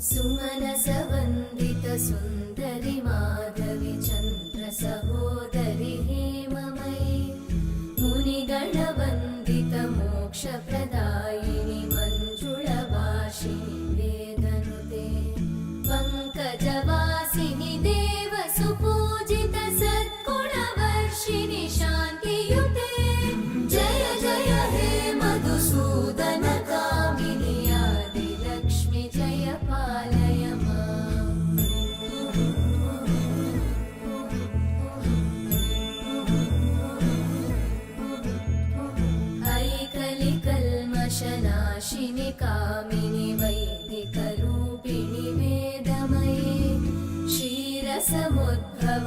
सुमनसवन्दित सुन्दरि माधवि चन्द्र सहोदरि हेममयि मुनिगणवन्दित मोक्षप्रदायिनि मञ्जुळभाषिणि वेदनुते पङ्कजवासिनि देवसुपूजित सद्गुणवर्षिणि शान्तियुते जय जय हे मधुसूदन कामिनि आदिलक्ष्मि जय पालय माम् ऐकलिकल्मषनाशिनि कामिनि वैदिकरूपिणि वेदमये क्षीरसमुद्भव